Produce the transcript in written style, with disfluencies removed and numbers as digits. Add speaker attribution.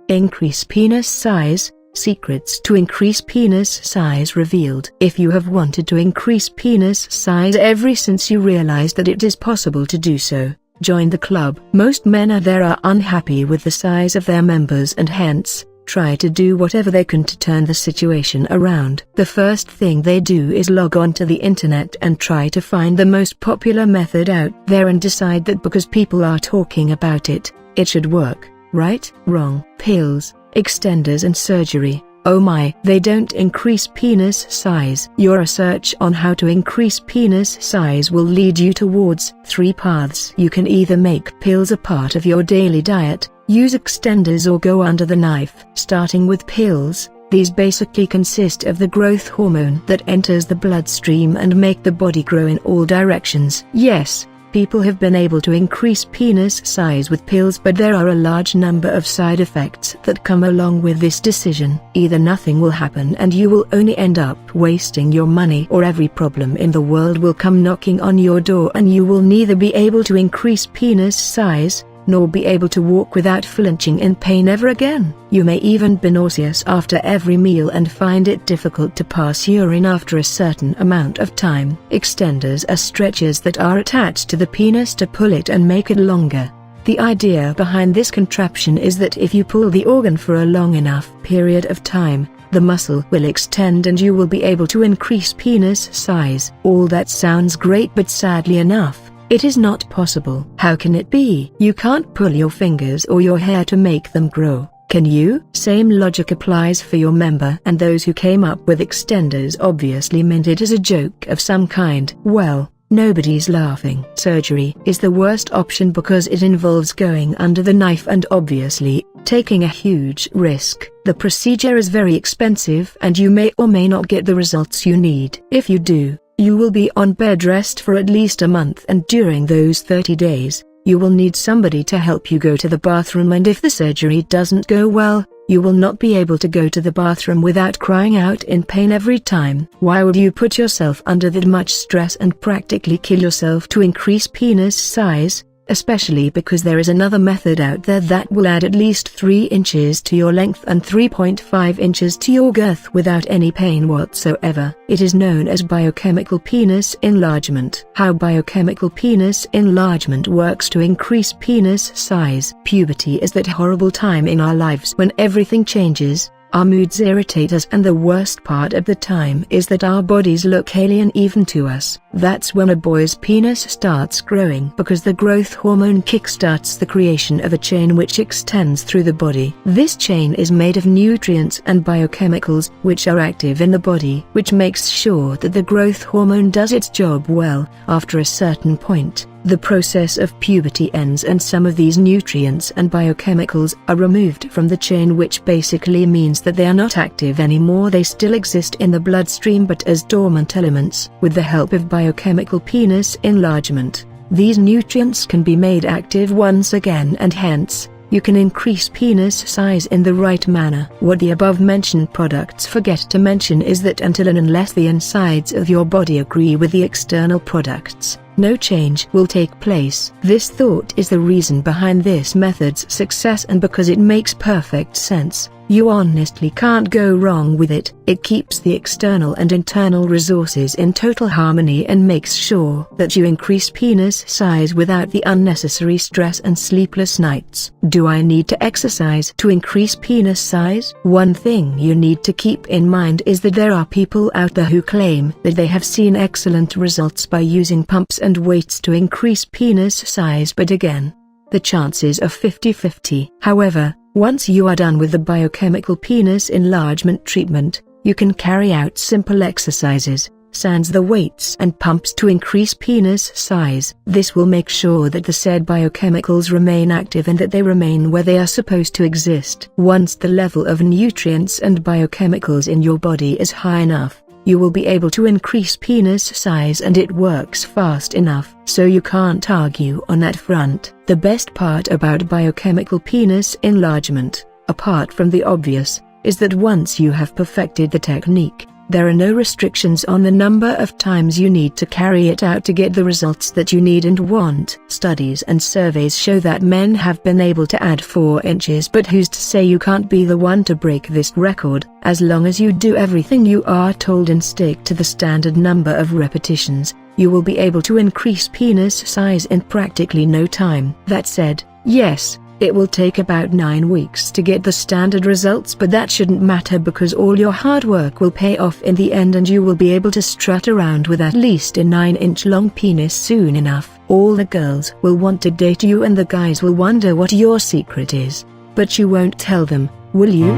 Speaker 1: Increase penis size. Secrets to increase penis size revealed. If you have wanted to increase penis size ever since you realized that it is possible to do so, join the club. Most men out there are unhappy with the size of their members and hence, try to do whatever they can to turn the situation around. The first thing they do is log on to the internet and try to find the most popular method out there and decide that because people are talking about it, it should work. Right? Wrong. Pills, extenders and surgery. Oh my, they don't increase penis size. Your research on how to increase penis size will lead you towards 3 paths. You can either make pills a part of your daily diet, use extenders or go under the knife. Starting with pills, these basically consist of the growth hormone that enters the bloodstream and make the body grow in all directions. Yes, people have been able to increase penis size with pills, but there are a large number of side effects that come along with this decision. Either nothing will happen and you will only end up wasting your money, or every problem in the world will come knocking on your door and you will neither be able to increase penis size, nor be able to walk without flinching in pain ever again. You may even be nauseous after every meal and find it difficult to pass urine after a certain amount of time. Extenders are stretchers that are attached to the penis to pull it and make it longer. The idea behind this contraption is that if you pull the organ for a long enough period of time, the muscle will extend and you will be able to increase penis size. All that sounds great, but sadly enough, it is not possible. How can it be? You can't pull your fingers or your hair to make them grow, can you? Same logic applies for your member, and those who came up with extenders obviously meant it as a joke of some kind. Well, nobody's laughing. Surgery is the worst option because it involves going under the knife and obviously taking a huge risk. The procedure is very expensive and you may or may not get the results you need. If you do, you will be on bed rest for at least a month, and during those 30 days, you will need somebody to help you go to the bathroom, and if the surgery doesn't go well, you will not be able to go to the bathroom without crying out in pain every time. Why would you put yourself under that much stress and practically kill yourself to increase penis size? Especially because there is another method out there that will add at least 3 inches to your length and 3.5 inches to your girth without any pain whatsoever. It is known as biochemical penis enlargement. How biochemical penis enlargement works to increase penis size. Puberty is that horrible time in our lives when everything changes. Our moods irritate us, and the worst part of the time is that our bodies look alien even to us. That's when a boy's penis starts growing, because the growth hormone kickstarts the creation of a chain which extends through the body. This chain is made of nutrients and biochemicals which are active in the body, which makes sure that the growth hormone does its job well. After a certain point, the process of puberty ends and some of these nutrients and biochemicals are removed from the chain, which basically means that they are not active anymore. They still exist in the bloodstream but as dormant elements. With the help of biochemical penis enlargement, these nutrients can be made active once again, and hence, you can increase penis size in the right manner. What the above-mentioned products forget to mention is that until and unless the insides of your body agree with the external products, no change will take place. This thought is the reason behind this method's success, and because it makes perfect sense, you honestly can't go wrong with it. It keeps the external and internal resources in total harmony and makes sure that you increase penis size without the unnecessary stress and sleepless nights. Do I need to exercise to increase penis size? One thing you need to keep in mind is that there are people out there who claim that they have seen excellent results by using pumps and weights to increase penis size, but again, the chances are 50-50. However, once you are done with the biochemical penis enlargement treatment, you can carry out simple exercises, sans the weights and pumps, to increase penis size. This will make sure that the said biochemicals remain active and that they remain where they are supposed to exist. Once the level of nutrients and biochemicals in your body is high enough, you will be able to increase penis size, and it works fast enough, so you can't argue on that front. The best part about biochemical penis enlargement, apart from the obvious, is that once you have perfected the technique, There are no restrictions on the number of times you need to carry it out to get the results that you need and want. Studies and surveys show that men have been able to add 4 inches, but who's to say you can't be the one to break this record? As long as you do everything you are told and stick to the standard number of repetitions, you will be able to increase penis size in practically no time. That said, yes, it will take about 9 weeks to get the standard results, but that shouldn't matter because all your hard work will pay off in the end and you will be able to strut around with at least a 9-inch long penis soon enough. All the girls will want to date you and the guys will wonder what your secret is. But you won't tell them, will you?